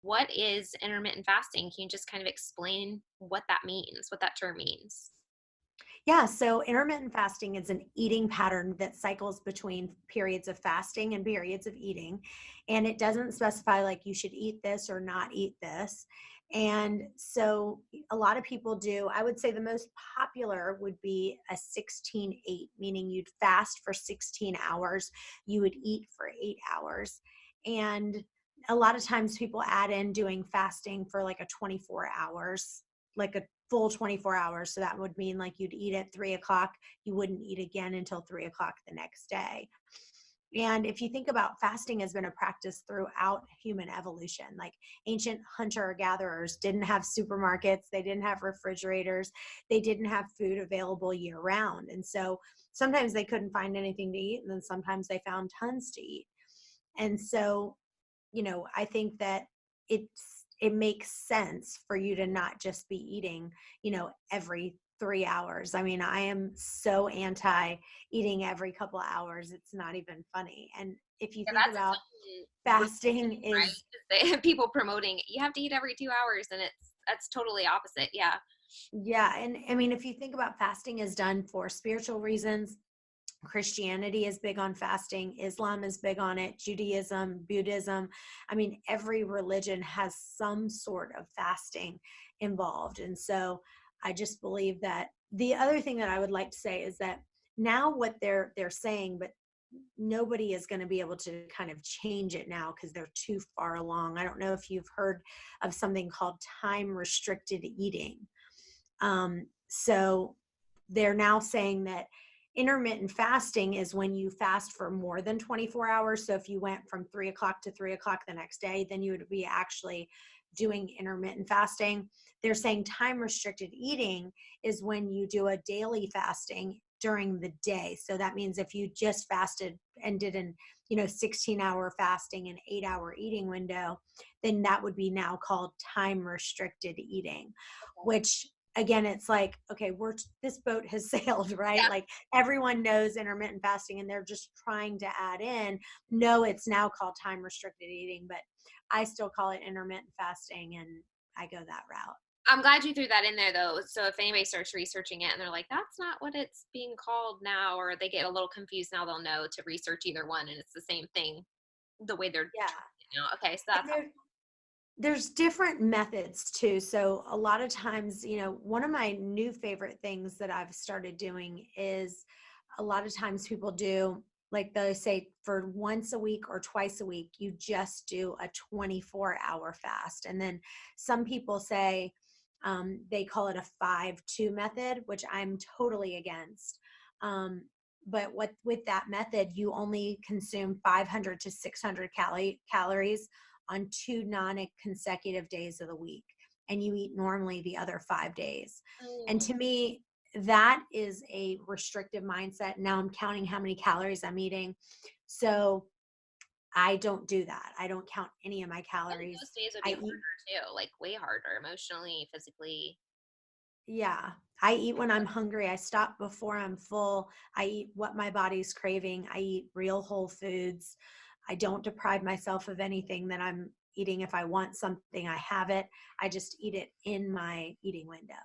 what is intermittent fasting? Can you just kind of explain what that means, what that term means? Yeah, so intermittent fasting is an eating pattern that cycles between periods of fasting and periods of eating. And it doesn't specify like you should eat this or not eat this. And so a lot of people do, I would say the most popular would be a 16-8, meaning you'd fast for 16 hours, you would eat for 8 hours. And a lot of times people add in doing fasting for like a 24 hours, like a full 24 hours. So that would mean like you'd eat at 3 o'clock, you wouldn't eat again until 3 o'clock the next day. And if you think about, fasting has been a practice throughout human evolution. Like ancient hunter gatherers didn't have supermarkets, they didn't have refrigerators, they didn't have food available year round. And so sometimes they couldn't find anything to eat, and then sometimes they found tons to eat. And so, I think that it makes sense for you to not just be eating, every 3 hours. I mean, I am so anti eating every couple of hours. It's not even funny. And if you Yeah, think that's its about, own fasting religion, is, right? 'Cause people promoting you have to eat every 2 hours, and that's totally opposite. Yeah. yeah. And I mean, if you think about, fasting is done for spiritual reasons. Christianity is big on fasting, Islam is big on it, Judaism, Buddhism. I mean, every religion has some sort of fasting involved. And so I just believe that the other thing that I would like to say is that now what they're saying, but nobody is going to be able to kind of change it now because they're too far along. I don't know if you've heard of something called time restricted eating. So they're now saying that intermittent fasting is when you fast for more than 24 hours. So if you went from 3 o'clock to 3 o'clock the next day, then you would be actually doing intermittent fasting. They're saying time restricted eating is when you do a daily fasting during the day. So that means if you just fasted and did an 16-hour fasting and 8-hour eating window, then that would be now called time restricted eating, which again, it's like, okay, this boat has sailed, right? Yeah. Like everyone knows intermittent fasting, and they're just trying to add in, no, it's now called time restricted eating, but I still call it intermittent fasting, and I go that route. I'm glad you threw that in there though. So if anybody starts researching it and they're like, that's not what it's being called now, or they get a little confused now, they'll know to research either one and it's the same thing the way they're Yeah. Okay, so And that's there's different methods too. So a lot of times, one of my new favorite things that I've started doing is, a lot of times people do, like they say, for once a week or twice a week, you just do a 24-hour fast. And then some people say, they call it a 5-2 method, which I'm totally against. But with that method, you only consume 500 to 600 calories on 2 non-consecutive days of the week, and you eat normally the other 5 days. And mm, to me, that is a restrictive mindset. Now I'm counting how many calories I'm eating. So I don't do that. I don't count any of my I think calories. those days would I be eat, harder too, like way harder emotionally, physically. yeah, I eat when I'm hungry. I stop before I'm full. I eat what my body's craving. I eat real whole foods. I don't deprive myself of anything that I'm eating. If I want something, I have it. I just eat it in my eating window.